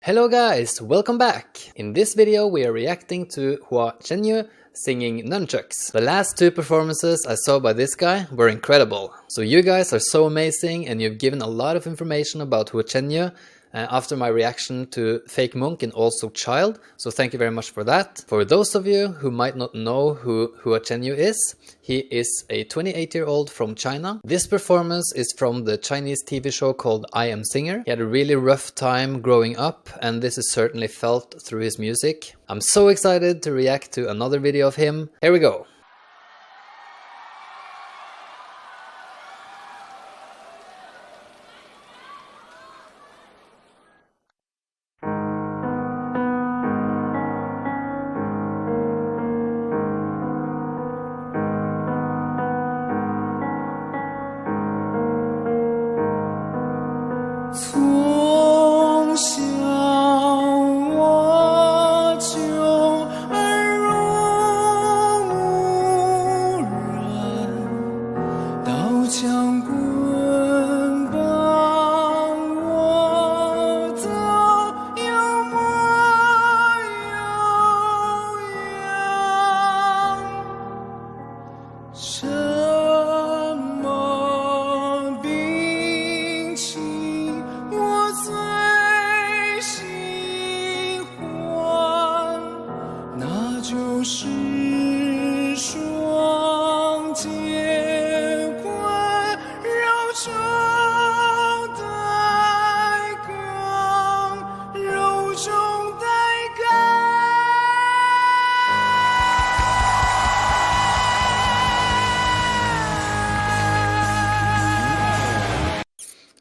Hello guys, welcome back! In this video we are reacting to Hua Chenyu singing Nunchucks. The last two performances I saw by this guy were incredible. So you guys are so amazing and you've given a lot of information about Hua Chenyu after my reaction to Fake Monk and also Child, so thank you very much for that. For those of you who might not know who Hua Chenyu is, he is a 28-year-old from China. This performance is from the Chinese TV show called I Am Singer. He had a really rough time growing up and this is certainly felt through his music. I'm so excited to react to another video of him. Here we go.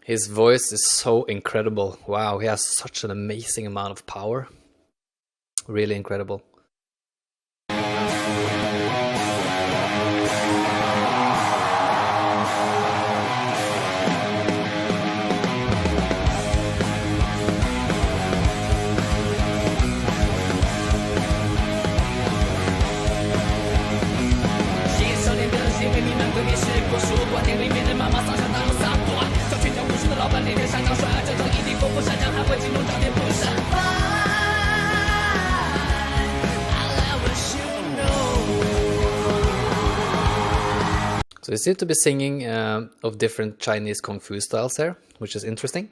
His voice is so incredible. Wow, he has such an amazing amount of power. Really incredible. So they seem to be singing of different Chinese kung fu styles there, which is interesting.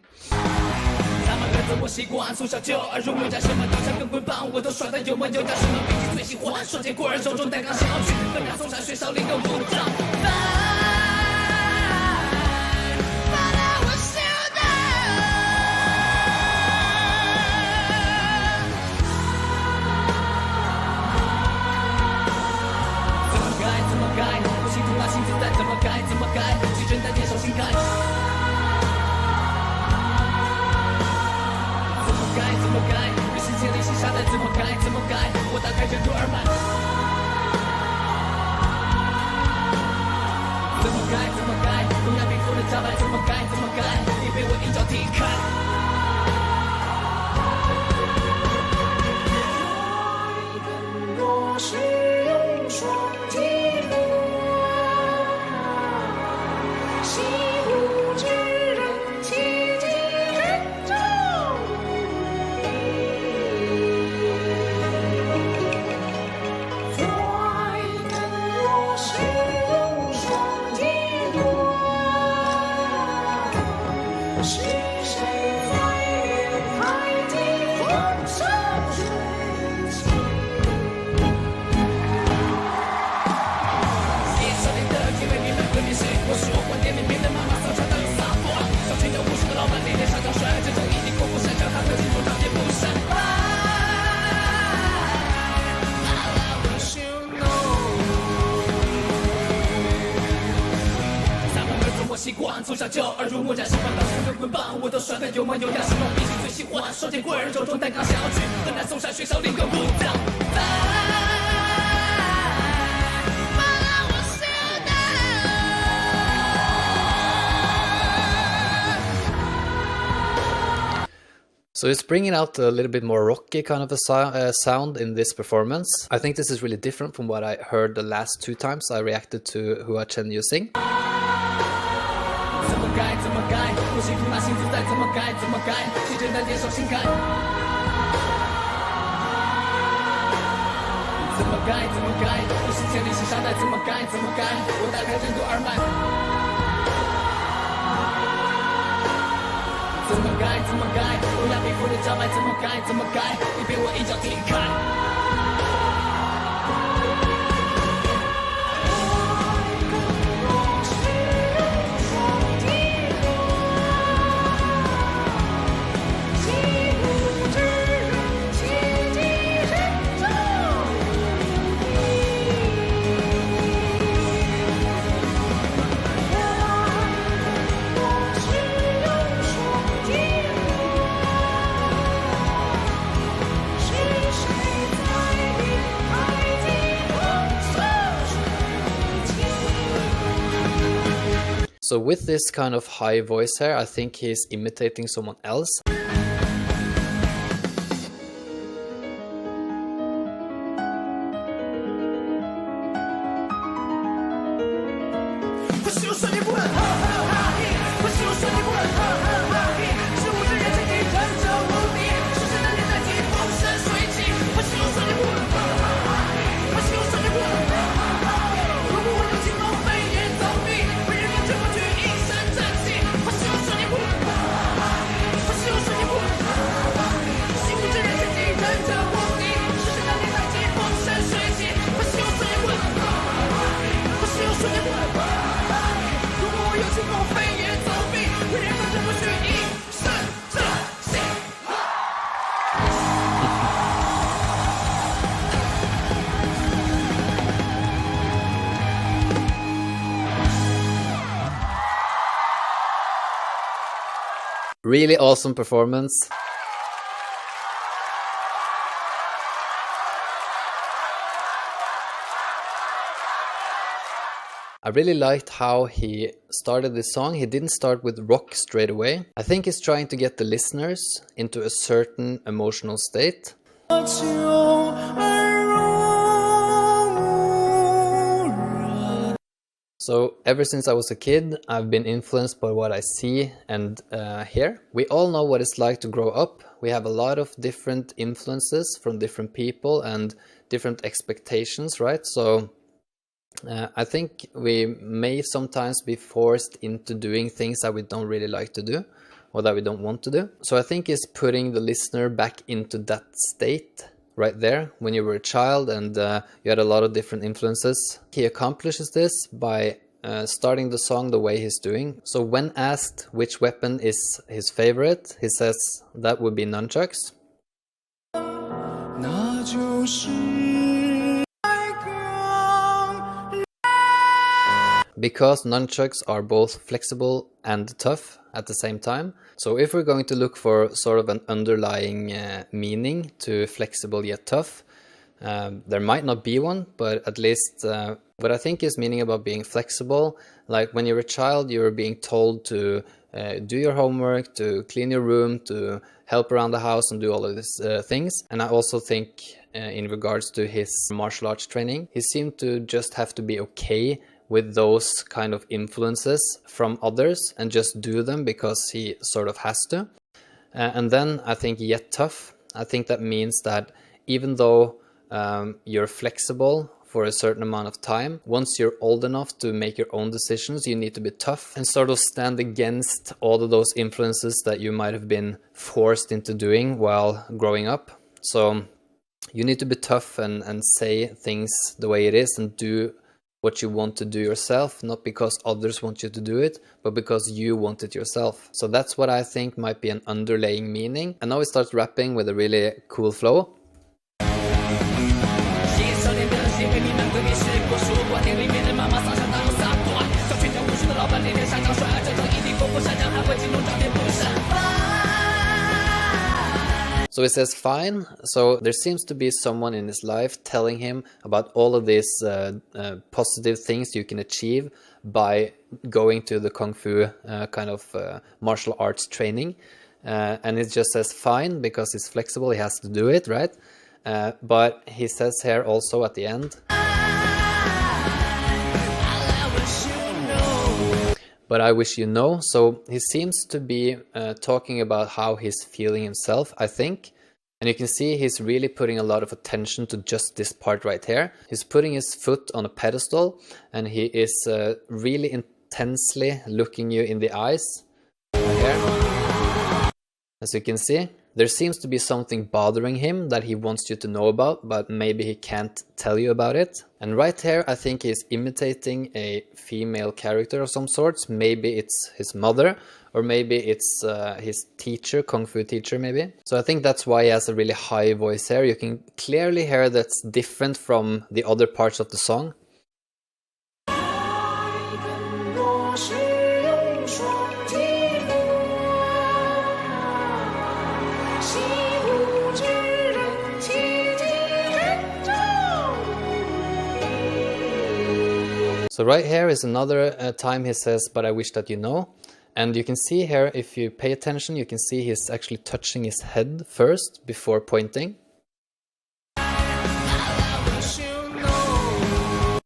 So it's bringing out a little bit more rocky kind of a sound in this performance. I think this is really different from what I heard the last two times I reacted to Hua Chenyu sing. 怎么改？不幸福那幸福再怎么改？谁真的接受情感？怎么改？怎么改？不是千里是沙袋，怎么改？怎么改？我打开任督二脉。怎么改？怎么改？我要皮肤的脚脉，怎么改？怎么改？你被我一脚踢开。So with this kind of high voice here, I think he's imitating someone else. Really awesome performance. I really liked how he started this song. He didn't start with rock straight away. I think he's trying to get the listeners into a certain emotional state. So ever since I was a kid, I've been influenced by what I see and hear. We all know what it's like to grow up. We have a lot of different influences from different people and different expectations, right? So I think we may sometimes be forced into doing things that we don't really like to do or that we don't want to do. So I think it's putting the listener back into that state right there when you were a child and you had a lot of different influences. He accomplishes this by starting the song the way he's doing. So when asked which weapon is his favorite, he says that would be nunchucks. Because nunchucks are both flexible and tough at the same time. So if we're going to look for sort of an underlying meaning to flexible yet tough, there might not be one, but at least what I think is meaning about being flexible, like when you're a child, you're being told to do your homework, to clean your room, to help around the house and do all of these things. And I also think in regards to his martial arts training, he seemed to just have to be okay with those kind of influences from others and just do them because he sort of has to. And then I think yet tough, I think that means that even though you're flexible for a certain amount of time, once you're old enough to make your own decisions, you need to be tough and sort of stand against all of those influences that you might have been forced into doing while growing up. So you need to be tough and say things the way it is and do what you want to do yourself, not because others want you to do it, but because you want it yourself. So that's what I think might be an underlying meaning. And now he starts rapping with a really cool flow. So he says fine. So there seems to be someone in his life telling him about all of these positive things you can achieve by going to the Kung Fu kind of martial arts training. And it just says fine because he's flexible, he has to do it, right? But he says here also at the end, but I wish you know. So he seems to be talking about how he's feeling himself, I think. And you can see he's really putting a lot of attention to just this part right here. He's putting his foot on a pedestal and he is really intensely looking you in the eyes. Right here. As you can see, there seems to be something bothering him that he wants you to know about, but maybe he can't tell you about it. And right here, I think he's imitating a female character of some sorts. Maybe it's his mother, or maybe it's his teacher, Kung Fu teacher maybe. So I think that's why he has a really high voice here. You can clearly hear that's different from the other parts of the song. So right here is another time he says, "But I wish that you know." And you can see here, if you pay attention, you can see he's actually touching his head first before pointing.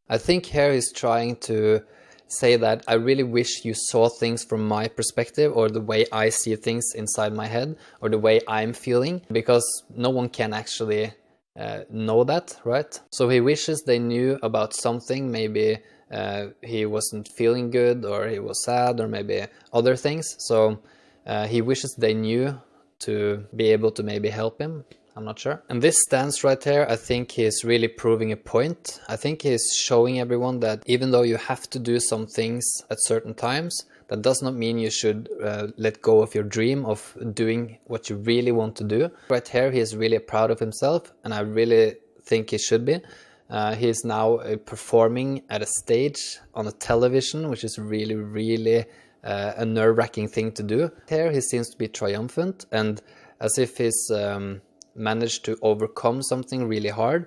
I think here he's trying to say that I really wish you saw things from my perspective, or the way I see things inside my head, or the way I'm feeling, because no one can actually know that, right? So he wishes they knew about something, maybe he wasn't feeling good, or he was sad, or maybe other things. So he wishes they knew to be able to maybe help him. I'm not sure. And this stance right here, I think he's really proving a point. I think he's showing everyone that even though you have to do some things at certain times, that does not mean you should let go of your dream of doing what you really want to do. Right here, he is really proud of himself, and I really think he should be. He is now performing at a stage on a television, which is really a nerve-wracking thing to do. Here he seems to be triumphant, and as if he's managed to overcome something really hard.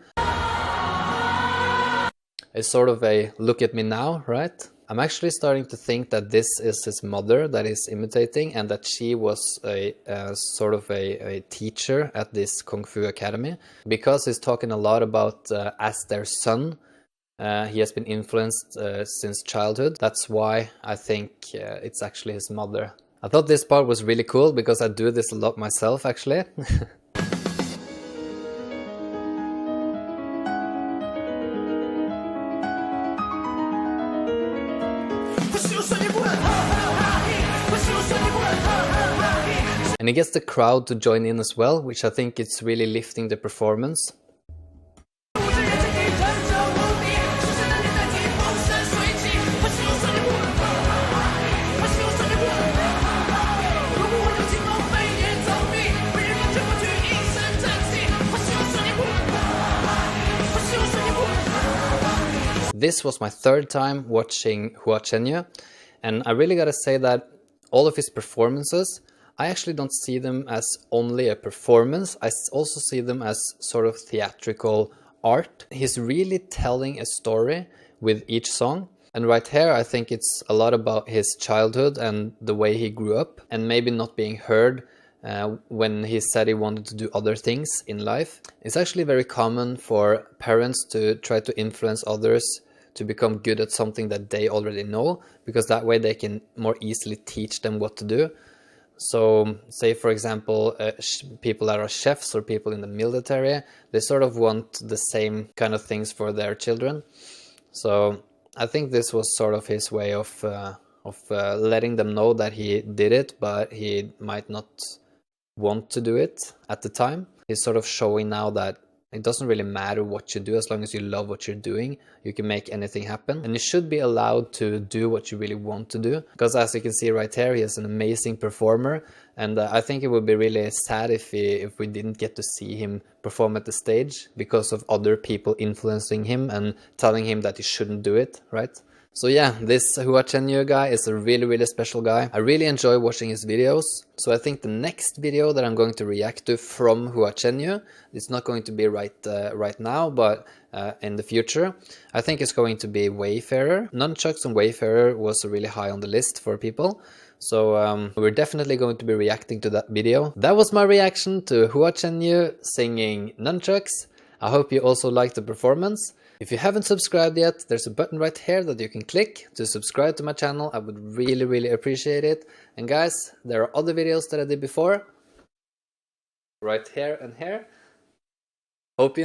It's sort of a look at me now, right? I'm actually starting to think that this is his mother that is imitating, and that she was a sort of a teacher at this Kung Fu Academy, because he's talking a lot about as their son. He has been influenced since childhood. That's why I think it's actually his mother. I thought this part was really cool because I do this a lot myself actually. And he gets the crowd to join in as well, which I think it's really lifting the performance. This was my third time watching Hua Chenyu, and I really gotta say that all of his performances, I actually don't see them as only a performance. I also see them as sort of theatrical art. He's really telling a story with each song. And right here, I think it's a lot about his childhood and the way he grew up, and maybe not being heard when he said he wanted to do other things in life. It's actually very common for parents to try to influence others to become good at something that they already know, because that way they can more easily teach them what to do. So say for example people that are chefs or people in the military, they sort of want the same kind of things for their children. So I think this was sort of his way of letting them know that he did it, but he might not want to do it at the time. He's sort of showing now that it doesn't really matter what you do, as long as you love what you're doing, you can make anything happen. And you should be allowed to do what you really want to do. Because as you can see right here, he is an amazing performer. And I think it would be really sad if we didn't get to see him perform at the stage because of other people influencing him and telling him that he shouldn't do it, right? So yeah, this Hua Chenyu guy is a really special guy. I really enjoy watching his videos. So I think the next video that I'm going to react to from Hua Chenyu, it's not going to be right now, but in the future, I think it's going to be Wayfarer. Nunchucks and Wayfarer was really high on the list for people. So we're definitely going to be reacting to that video. That was my reaction to Hua Chenyu singing Nunchucks. I hope you also liked the performance. If you haven't subscribed yet, there's a button right here that you can click to subscribe to my channel. I would really appreciate it. And guys, there are other videos that I did before. right here and here. Hope you